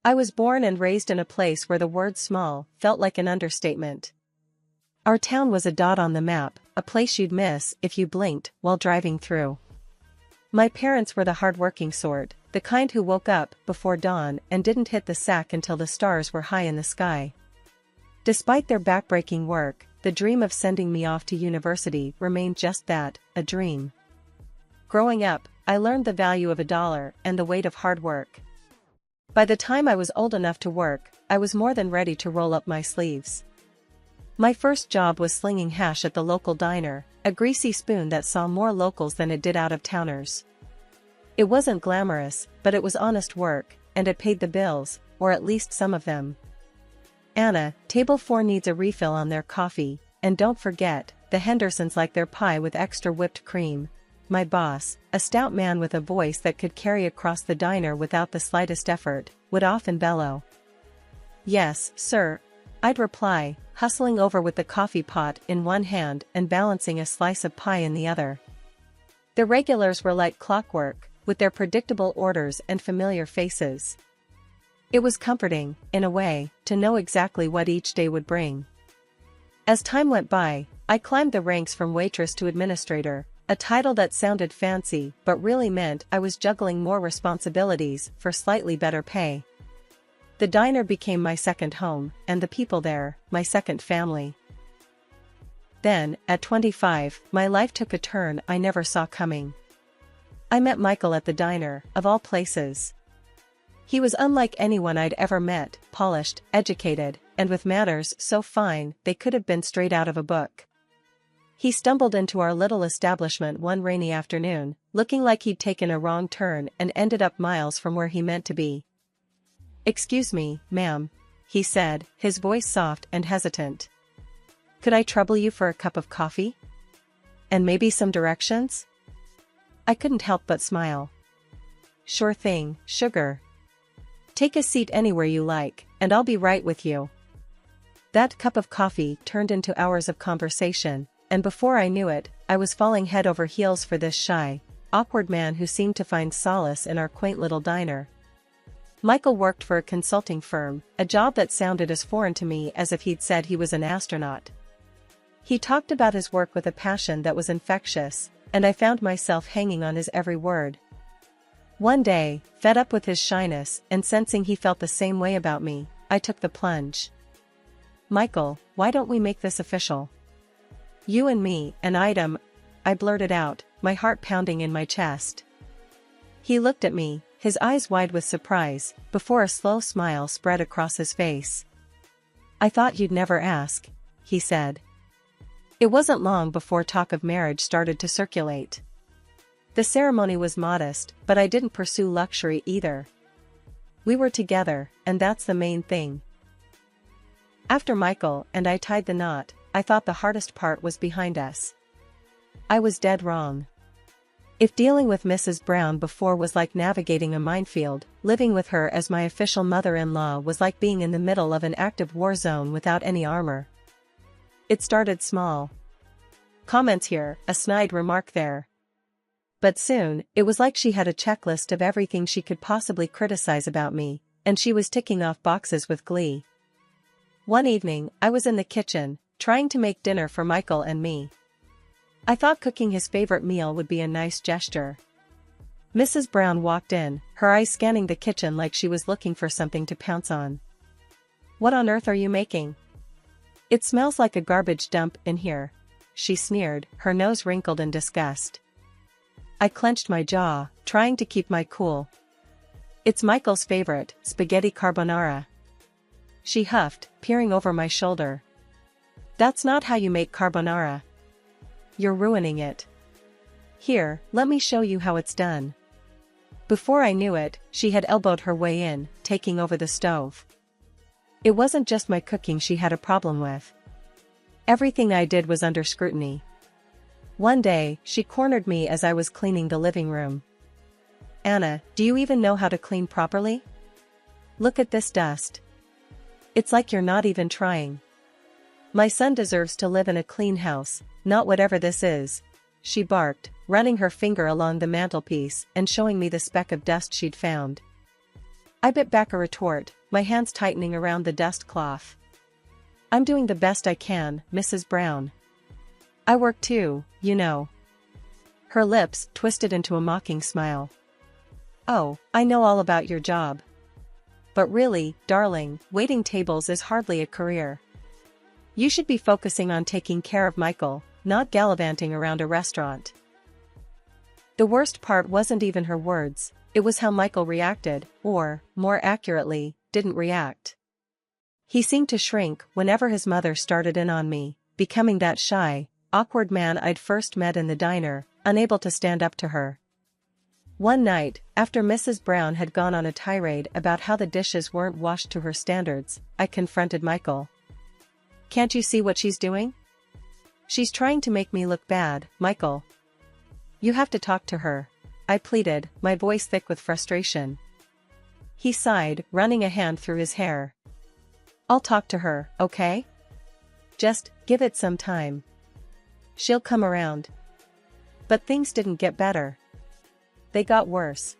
I was born and raised in a place where the word small felt like an understatement. Our town was a dot on the map, a place you'd miss if you blinked while driving through. My parents were the hard-working sort, the kind who woke up before dawn and didn't hit the sack until the stars were high in the sky. Despite their backbreaking work, the dream of sending me off to university remained just that, a dream. Growing up, I learned the value of $1 and the weight of hard work. By the time I was old enough to work, I was more than ready to roll up my sleeves. My first job was slinging hash at the local diner, a greasy spoon that saw more locals than it did out-of-towners. It wasn't glamorous, but it was honest work, and it paid the bills, or at least some of them. Anna, table 4 needs a refill on their coffee, and don't forget, the Hendersons like their pie with extra whipped cream. My boss, a stout man with a voice that could carry across the diner without the slightest effort, would often bellow. "Yes, sir," I'd reply, hustling over with the coffee pot in one hand and balancing a slice of pie in the other. The regulars were like clockwork, with their predictable orders and familiar faces. It was comforting, in a way, to know exactly what each day would bring. As time went by, I climbed the ranks from waitress to administrator, a title that sounded fancy but really meant I was juggling more responsibilities for slightly better pay. The diner became my second home, and the people there, my second family. Then, at 25, my life took a turn I never saw coming. I met Michael at the diner, of all places. He was unlike anyone I'd ever met, polished, educated, and with manners so fine they could have been straight out of a book. He stumbled into our little establishment one rainy afternoon, looking like he'd taken a wrong turn and ended up miles from where he meant to be. "Excuse me, ma'am," he said, his voice soft and hesitant. "Could I trouble you for a cup of coffee? And maybe some directions?" I couldn't help but smile. "Sure thing, sugar. Take a seat anywhere you like, and I'll be right with you." That cup of coffee turned into hours of conversation, and before I knew it, I was falling head over heels for this shy, awkward man who seemed to find solace in our quaint little diner. Michael worked for a consulting firm, a job that sounded as foreign to me as if he'd said he was an astronaut. He talked about his work with a passion that was infectious, and I found myself hanging on his every word. One day, fed up with his shyness and sensing he felt the same way about me, I took the plunge. "Michael, why don't we make this official? You and me, an item," I blurted out, my heart pounding in my chest. He looked at me, his eyes wide with surprise, before a slow smile spread across his face. "I thought you'd never ask," he said. It wasn't long before talk of marriage started to circulate. The ceremony was modest, but I didn't pursue luxury either. We were together, and that's the main thing. After Michael and I tied the knot, I thought the hardest part was behind us. I was dead wrong. If dealing with Mrs. Brown before was like navigating a minefield, living with her as my official mother-in-law was like being in the middle of an active war zone without any armor. It started small. Comments here, a snide remark there. But soon, it was like she had a checklist of everything she could possibly criticize about me, and she was ticking off boxes with glee. One evening, I was in the kitchen, trying to make dinner for Michael and me. I thought cooking his favorite meal would be a nice gesture. Mrs. Brown walked in, her eyes scanning the kitchen like she was looking for something to pounce on. "What on earth are you making? It smells like a garbage dump in here," she sneered, her nose wrinkled in disgust. I clenched my jaw, trying to keep my cool. "It's Michael's favorite, spaghetti carbonara," she huffed, peering over my shoulder. "That's not how you make carbonara. You're ruining it. Here, let me show you how it's done." Before I knew it, she had elbowed her way in, taking over the stove. It wasn't just my cooking she had a problem with. Everything I did was under scrutiny. One day, she cornered me as I was cleaning the living room. "Anna, do you even know how to clean properly? Look at this dust. It's like you're not even trying. My son deserves to live in a clean house, not whatever this is," she barked, running her finger along the mantelpiece and showing me the speck of dust she'd found. I bit back a retort, my hands tightening around the dust cloth. I'm doing the best I can, Mrs. Brown. I work too, you know. Her lips twisted into a mocking smile. Oh, I know all about your job. But really, darling, waiting tables is hardly a career. You should be focusing on taking care of Michael, not gallivanting around a restaurant. The worst part wasn't even her words, it was how Michael reacted, or, more accurately, didn't react. He seemed to shrink whenever his mother started in on me, becoming that shy, awkward man I'd first met in the diner, unable to stand up to her. One night, after Mrs. Brown had gone on a tirade about how the dishes weren't washed to her standards, I confronted Michael. Can't you see what she's doing? She's trying to make me look bad, Michael. You have to talk to her, I pleaded, my voice thick with frustration. He sighed, running a hand through his hair. I'll talk to her, okay? Just give it some time. She'll come around. But things didn't get better. They got worse.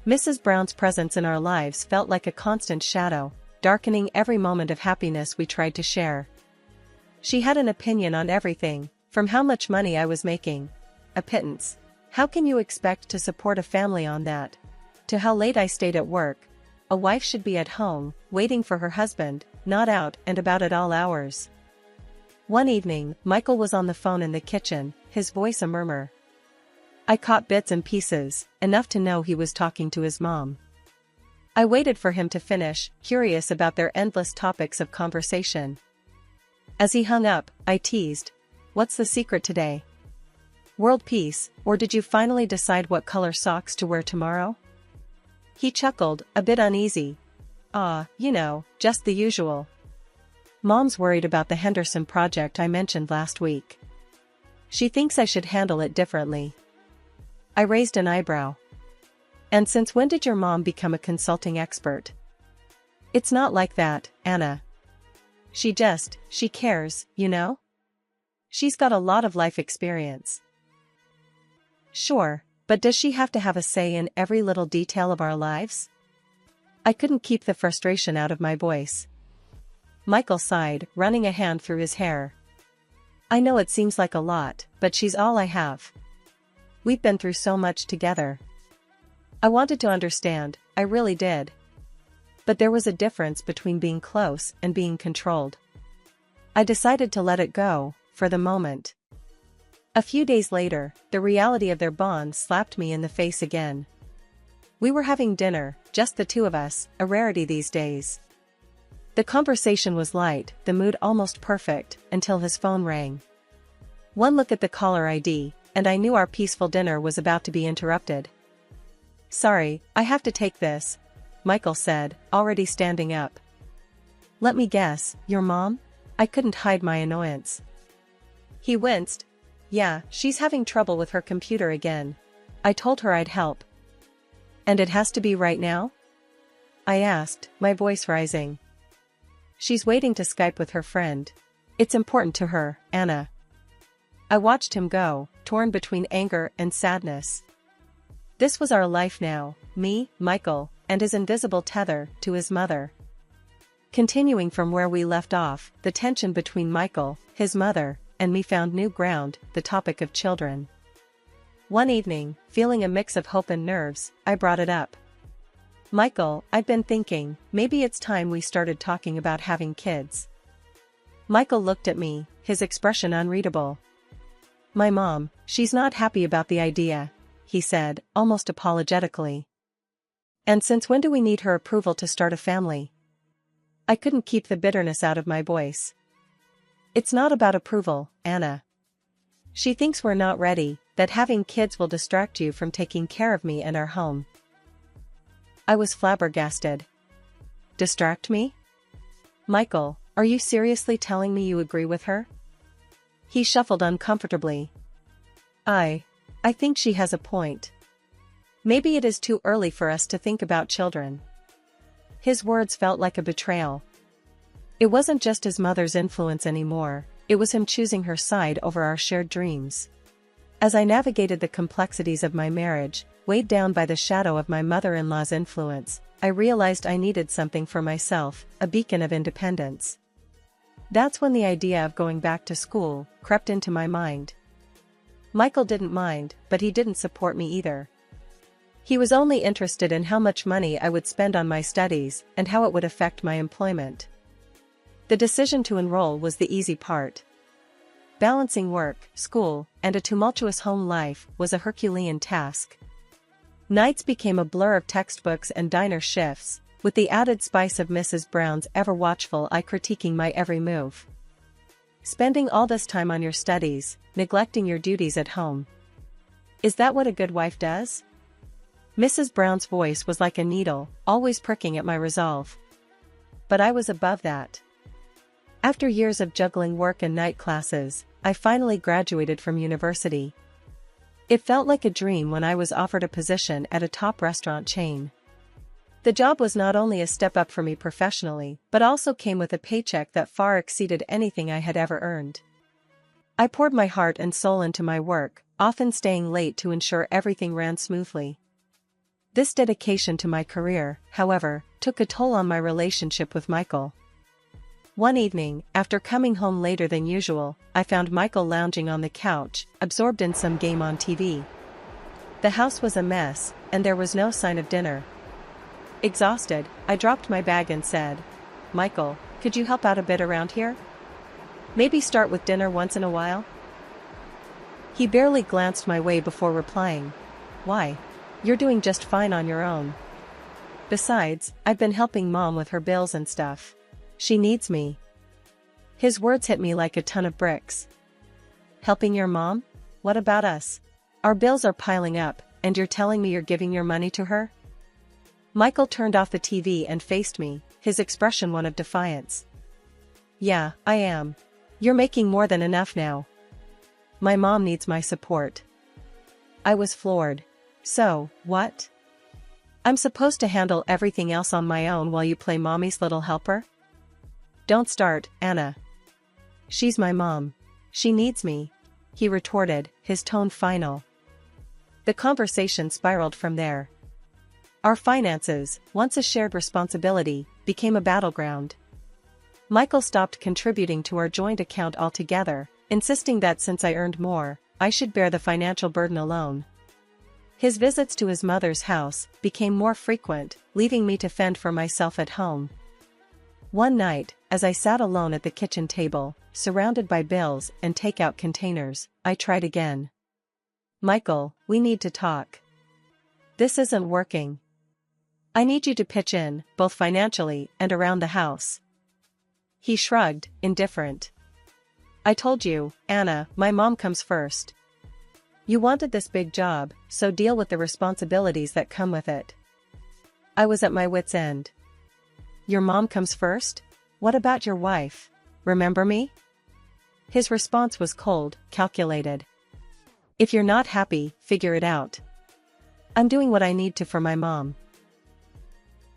Mrs. Brown's presence in our lives felt like a constant shadow, darkening every moment of happiness we tried to share. She had an opinion on everything, from how much money I was making, a pittance, how can you expect to support a family on that, to how late I stayed at work. A wife should be at home, waiting for her husband, not out and about at all hours. One evening, Michael was on the phone in the kitchen, his voice a murmur. I caught bits and pieces, enough to know he was talking to his mom. I waited for him to finish, curious about their endless topics of conversation. As he hung up, I teased, "What's the secret today? World peace, or did you finally decide what color socks to wear tomorrow?" He chuckled, a bit uneasy. You know, just the usual. Mom's worried about the Henderson project I mentioned last week. She thinks I should handle it differently. I raised an eyebrow. And since when did your mom become a consulting expert? It's not like that, Anna. She cares, you know? She's got a lot of life experience. Sure, but does she have to have a say in every little detail of our lives? I couldn't keep the frustration out of my voice. Michael sighed, running a hand through his hair. I know it seems like a lot, but she's all I have. We've been through so much together. I wanted to understand, I really did. But there was a difference between being close and being controlled. I decided to let it go, for the moment. A few days later, the reality of their bond slapped me in the face again. We were having dinner, just the two of us, a rarity these days. The conversation was light, the mood almost perfect, until his phone rang. One look at the caller ID, and I knew our peaceful dinner was about to be interrupted. Sorry, I have to take this, Michael said, already standing up. Let me guess, your mom? I couldn't hide my annoyance. He winced. Yeah, she's having trouble with her computer again. I told her I'd help. And it has to be right now? I asked, my voice rising. She's waiting to Skype with her friend. It's important to her, Anna. I watched him go, torn between anger and sadness. This was our life now, me, Michael, and his invisible tether to his mother. Continuing from where we left off, the tension between Michael, his mother, and me found new ground, the topic of children. One evening, feeling a mix of hope and nerves, I brought it up. Michael, I've been thinking, maybe it's time we started talking about having kids. Michael looked at me, his expression unreadable. My mom, she's not happy about the idea, he said, almost apologetically. And since when do we need her approval to start a family? I couldn't keep the bitterness out of my voice. It's not about approval, Anna. She thinks we're not ready, that having kids will distract you from taking care of me and our home. I was flabbergasted. Distract me? Michael, are you seriously telling me you agree with her? He shuffled uncomfortably. I think she has a point. Maybe it is too early for us to think about children. His words felt like a betrayal. It wasn't just his mother's influence anymore, it was him choosing her side over our shared dreams. As I navigated the complexities of my marriage, weighed down by the shadow of my mother-in-law's influence, I realized I needed something for myself, a beacon of independence. That's when the idea of going back to school crept into my mind. Michael didn't mind, but he didn't support me either. He was only interested in how much money I would spend on my studies and how it would affect my employment. The decision to enroll was the easy part. Balancing work, school, and a tumultuous home life was a Herculean task. Nights became a blur of textbooks and diner shifts, with the added spice of Mrs. Brown's ever-watchful eye critiquing my every move. Spending all this time on your studies, neglecting your duties at home. Is that what a good wife does? Mrs. Brown's voice was like a needle, always pricking at my resolve. But I was above that. After years of juggling work and night classes, I finally graduated from university. It felt like a dream when I was offered a position at a top restaurant chain. The job was not only a step up for me professionally, but also came with a paycheck that far exceeded anything I had ever earned. I poured my heart and soul into my work, often staying late to ensure everything ran smoothly. This dedication to my career, however, took a toll on my relationship with Michael. One evening, after coming home later than usual, I found Michael lounging on the couch, absorbed in some game on TV. The house was a mess, and there was no sign of dinner. Exhausted, I dropped my bag and said, "Michael, could you help out a bit around here? Maybe start with dinner once in a while?" He barely glanced my way before replying, "Why? You're doing just fine on your own. Besides, I've been helping Mom with her bills and stuff. She needs me." His words hit me like a ton of bricks. Helping your mom? What about us? Our bills are piling up, and you're telling me you're giving your money to her? Michael turned off the TV and faced me, his expression one of defiance. "Yeah, I am. You're making more than enough now. My mom needs my support." I was floored. So, what? I'm supposed to handle everything else on my own while you play mommy's little helper? Don't start, Anna. She's my mom. She needs me, he retorted, his tone final. The conversation spiraled from there. Our finances, once a shared responsibility, became a battleground. Michael stopped contributing to our joint account altogether, insisting that since I earned more, I should bear the financial burden alone. His visits to his mother's house became more frequent, leaving me to fend for myself at home. One night, as I sat alone at the kitchen table, surrounded by bills and takeout containers, I tried again. "Michael, we need to talk. This isn't working. I need you to pitch in, both financially and around the house." He shrugged, indifferent. "I told you, Anna, my mom comes first. You wanted this big job, so deal with the responsibilities that come with it." I was at my wit's end. "Your mom comes first? What about your wife? Remember me?" His response was cold, calculated. "If you're not happy, figure it out. I'm doing what I need to for my mom."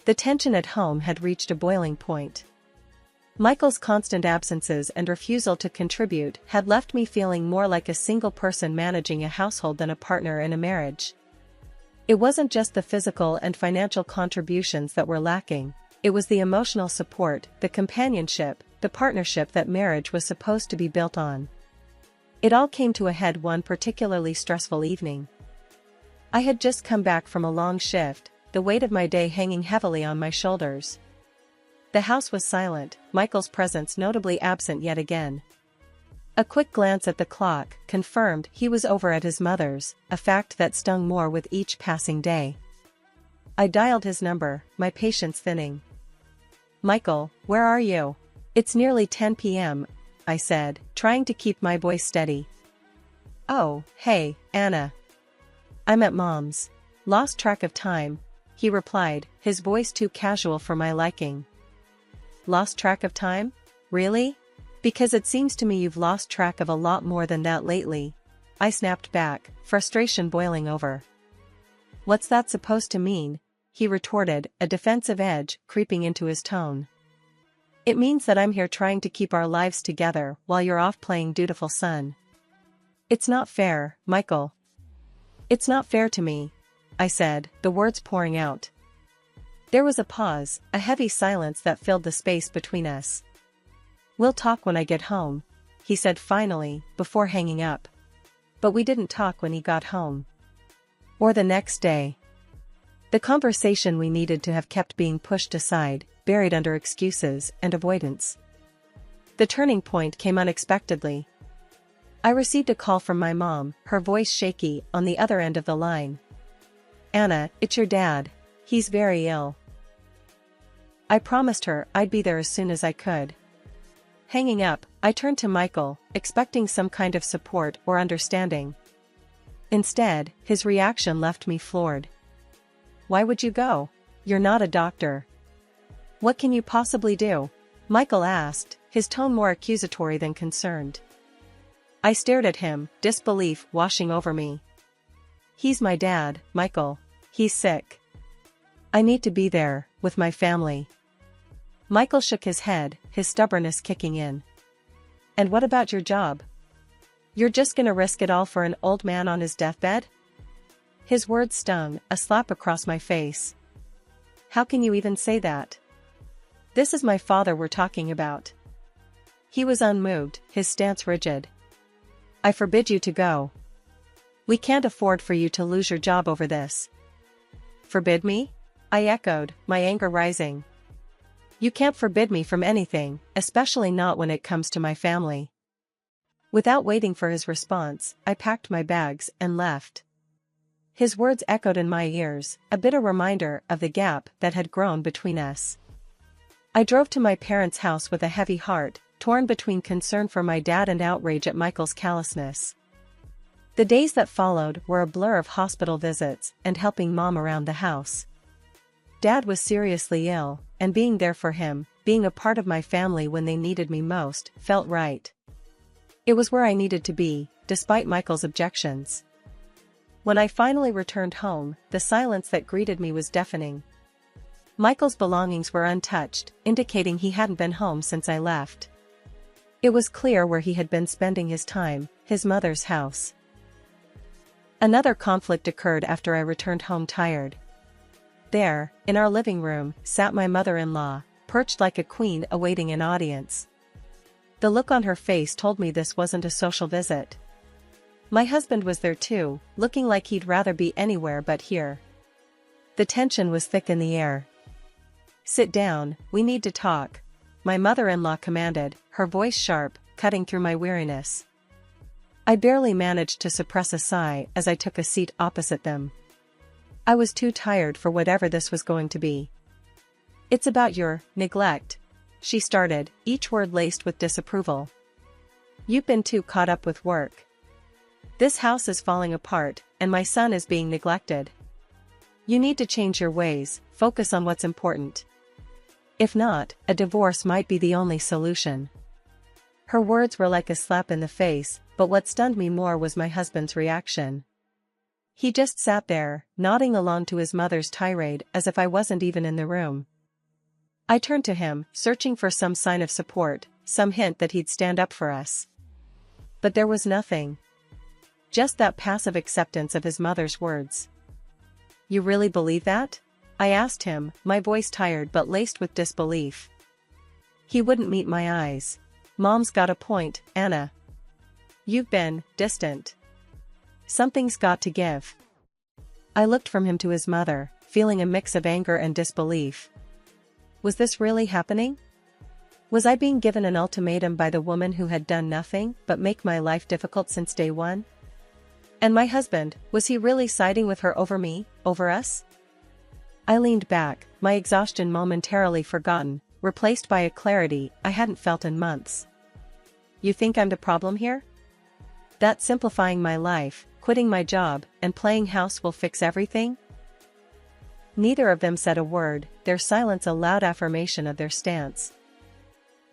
The tension at home had reached a boiling point. Michael's constant absences and refusal to contribute had left me feeling more like a single person managing a household than a partner in a marriage. It wasn't just the physical and financial contributions that were lacking. It was the emotional support, the companionship, the partnership that marriage was supposed to be built on. It all came to a head one particularly stressful evening. I had just come back from a long shift, the weight of my day hanging heavily on my shoulders. The house was silent, Michael's presence notably absent yet again. A quick glance at the clock confirmed he was over at his mother's, a fact that stung more with each passing day. I dialed his number, my patience thinning. "Michael, where are you? It's nearly 10 p.m., I said, trying to keep my voice steady. "Oh, hey, Anna. I'm at Mom's. Lost track of time," he replied, his voice too casual for my liking. "Lost track of time? Really? Because it seems to me you've lost track of a lot more than that lately." I snapped back, frustration boiling over. "What's that supposed to mean?" he retorted, a defensive edge creeping into his tone. "It means that I'm here trying to keep our lives together while you're off playing dutiful son. It's not fair, Michael. It's not fair to me," I said, the words pouring out. There was a pause, a heavy silence that filled the space between us. "We'll talk when I get home," he said finally, before hanging up. But we didn't talk when he got home. Or the next day. The conversation we needed to have kept being pushed aside, buried under excuses and avoidance. The turning point came unexpectedly. I received a call from my mom, her voice shaky, on the other end of the line. "Anna, it's your dad. He's very ill." I promised her I'd be there as soon as I could. Hanging up, I turned to Michael, expecting some kind of support or understanding. Instead, his reaction left me floored. "Why would you go? You're not a doctor. What can you possibly do?" Michael asked, his tone more accusatory than concerned. I stared at him, disbelief washing over me. "He's my dad, Michael. He's sick. I need to be there, with my family." Michael shook his head, his stubbornness kicking in. "And what about your job? You're just gonna risk it all for an old man on his deathbed?" His words stung, a slap across my face. "How can you even say that? This is my father we're talking about." He was unmoved, his stance rigid. "I forbid you to go. We can't afford for you to lose your job over this." "Forbid me?" I echoed, my anger rising. "You can't forbid me from anything, especially not when it comes to my family." Without waiting for his response, I packed my bags and left. His words echoed in my ears, a bitter reminder of the gap that had grown between us. I drove to my parents' house with a heavy heart, torn between concern for my dad and outrage at Michael's callousness. The days that followed were a blur of hospital visits and helping Mom around the house. Dad was seriously ill, and being there for him, being a part of my family when they needed me most, felt right. It was where I needed to be, despite Michael's objections. When I finally returned home, the silence that greeted me was deafening. Michael's belongings were untouched, indicating he hadn't been home since I left. It was clear where he had been spending his time, his mother's house. Another conflict occurred after I returned home tired. There, in our living room, sat my mother-in-law, perched like a queen awaiting an audience. The look on her face told me this wasn't a social visit. My husband was there too, looking like he'd rather be anywhere but here. The tension was thick in the air. "Sit down, we need to talk," my mother-in-law commanded, her voice sharp, cutting through my weariness. I barely managed to suppress a sigh as I took a seat opposite them. I was too tired for whatever this was going to be. "It's about your neglect," she started, each word laced with disapproval. "You've been too caught up with work. This house is falling apart, and my son is being neglected. You need to change your ways, focus on what's important. If not, a divorce might be the only solution." Her words were like a slap in the face, but what stunned me more was my husband's reaction. He just sat there, nodding along to his mother's tirade as if I wasn't even in the room. I turned to him, searching for some sign of support, some hint that he'd stand up for us. But there was nothing. Just that passive acceptance of his mother's words. "You really believe that?" I asked him, my voice tired but laced with disbelief. He wouldn't meet my eyes. "Mom's got a point, Anna. You've been distant. Something's got to give." I looked from him to his mother, feeling a mix of anger and disbelief. Was this really happening? Was I being given an ultimatum by the woman who had done nothing but make my life difficult since day one? And my husband, was he really siding with her over me, over us? I leaned back, my exhaustion momentarily forgotten, replaced by a clarity I hadn't felt in months. "You think I'm the problem here? That simplifying my life, quitting my job, and playing house will fix everything?" Neither of them said a word, their silence a loud affirmation of their stance.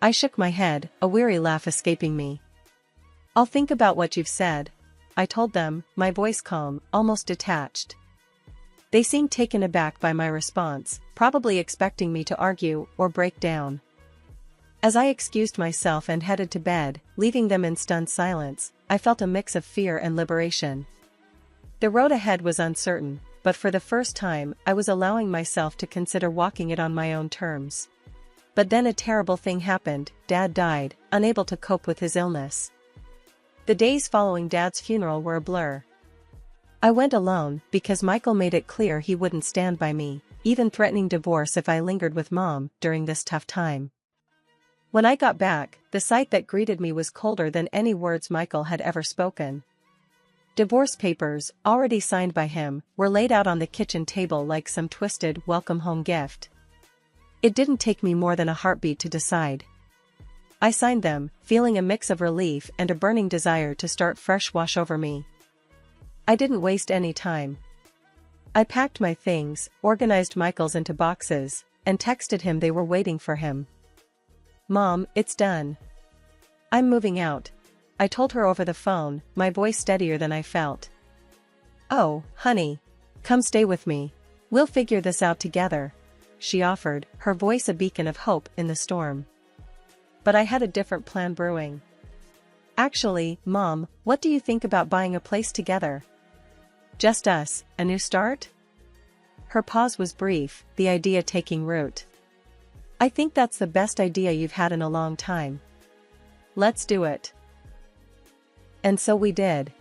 I shook my head, a weary laugh escaping me. "I'll think about what you've said," I told them, my voice calm, almost detached. They seemed taken aback by my response, probably expecting me to argue or break down. As I excused myself and headed to bed, leaving them in stunned silence, I felt a mix of fear and liberation. The road ahead was uncertain, but for the first time I was allowing myself to consider walking it on my own terms. But then a terrible thing happened. Dad died, unable to cope with his illness. The days following Dad's funeral were a blur. I went alone because Michael made it clear he wouldn't stand by me, even threatening divorce if I lingered with Mom during this tough time. When I got back, the sight that greeted me was colder than any words Michael had ever spoken. Divorce papers, already signed by him, were laid out on the kitchen table like some twisted welcome home gift. It didn't take me more than a heartbeat to decide. I signed them, feeling a mix of relief and a burning desire to start fresh wash over me. I didn't waste any time. I packed my things, organized Michael's into boxes, and texted him they were waiting for him. "Mom, it's done. I'm moving out," I told her over the phone, my voice steadier than I felt. "Oh, honey. Come stay with me. We'll figure this out together," she offered, her voice a beacon of hope in the storm. But I had a different plan brewing. "Actually, Mom, what do you think about buying a place together? Just us, a new start?" Her pause was brief, the idea taking root. "I think that's the best idea you've had in a long time. Let's do it." And so we did.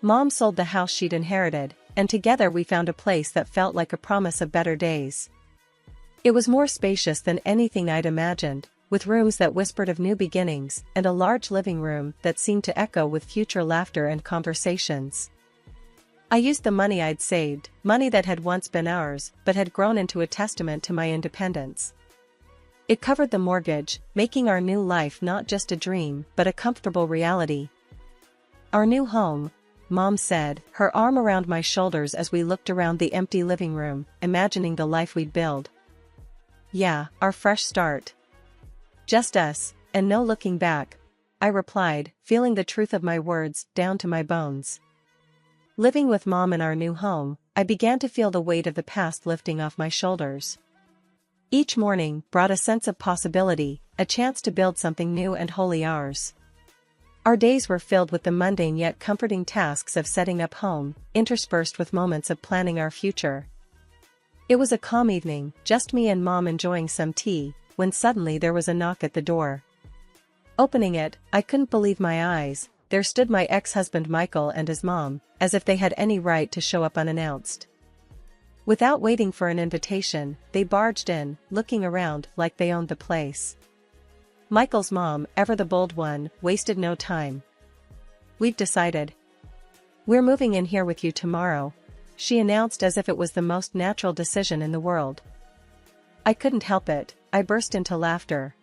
Mom sold the house she'd inherited, and together we found a place that felt like a promise of better days. It was more spacious than anything I'd imagined, with rooms that whispered of new beginnings and a large living room that seemed to echo with future laughter and conversations. I used the money I'd saved, money that had once been ours but had grown into a testament to my independence. It covered the mortgage, making our new life not just a dream but a comfortable reality. "Our new home," Mom said, her arm around my shoulders as we looked around the empty living room, imagining the life we'd build. "Yeah, our fresh start. Just us, and no looking back," I replied, feeling the truth of my words down to my bones. Living with Mom in our new home, I began to feel the weight of the past lifting off my shoulders. Each morning brought a sense of possibility, a chance to build something new and wholly ours. Our days were filled with the mundane yet comforting tasks of setting up home, interspersed with moments of planning our future. It was a calm evening, just me and Mom enjoying some tea, when suddenly there was a knock at the door. Opening it, I couldn't believe my eyes. There stood my ex-husband Michael and his mom, as if they had any right to show up unannounced. Without waiting for an invitation, they barged in, looking around like they owned the place. Michael's mom, ever the bold one, wasted no time. "We've decided. We're moving in here with you tomorrow," she announced as if it was the most natural decision in the world. I couldn't help it, I burst into laughter.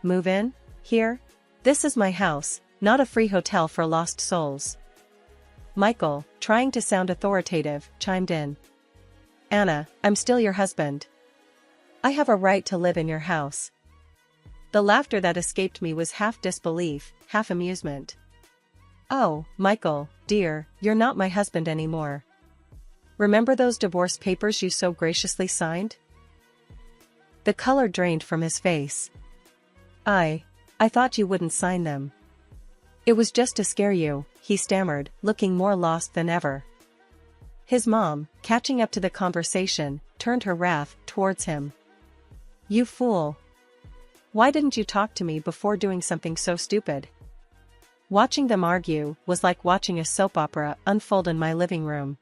"Move in? Here? This is my house, not a free hotel for lost souls." Michael, trying to sound authoritative, chimed in. "Anna, I'm still your husband. I have a right to live in your house." The laughter that escaped me was half disbelief, half amusement. "Oh, Michael, dear, you're not my husband anymore. Remember those divorce papers you so graciously signed?" The color drained from his face. I thought you wouldn't sign them." "It was just to scare you," he stammered, looking more lost than ever. His mom, catching up to the conversation, turned her wrath towards him. "You fool. Why didn't you talk to me before doing something so stupid?" Watching them argue was like watching a soap opera unfold in my living room.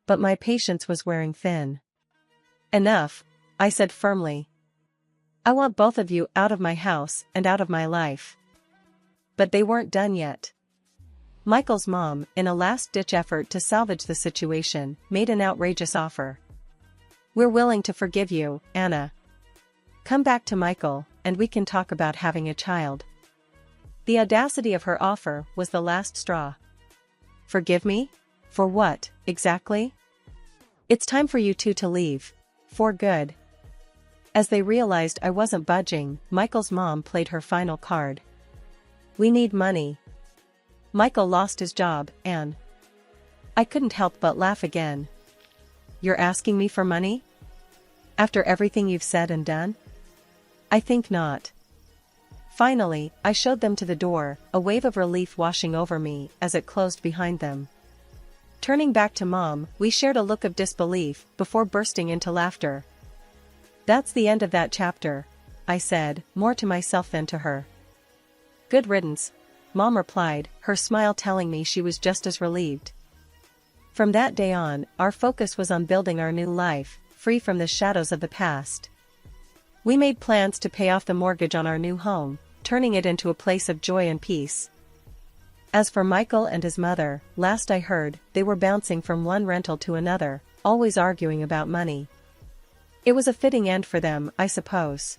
But my patience was wearing thin. "Enough," I said firmly. "I want both of you out of my house and out of my life." But they weren't done yet. Michael's mom, in a last-ditch effort to salvage the situation, made an outrageous offer. "We're willing to forgive you, Anna. Come back to Michael, and we can talk about having a child." The audacity of her offer was the last straw. "Forgive me? For what, exactly?" "It's time for you two to leave. For good." As they realized I wasn't budging, Michael's mom played her final card. "We need money." Michael lost his job, and I couldn't help but laugh again. "You're asking me for money? After everything you've said and done?" "I think not." Finally, I showed them to the door, a wave of relief washing over me as it closed behind them. Turning back to Mom, we shared a look of disbelief before bursting into laughter. "That's the end of that chapter," I said, more to myself than to her. "Good riddance," Mom replied, her smile telling me she was just as relieved. From that day on, our focus was on building our new life, free from the shadows of the past. We made plans to pay off the mortgage on our new home, turning it into a place of joy and peace. As for Michael and his mother, last I heard, they were bouncing from one rental to another, always arguing about money. It was a fitting end for them, I suppose.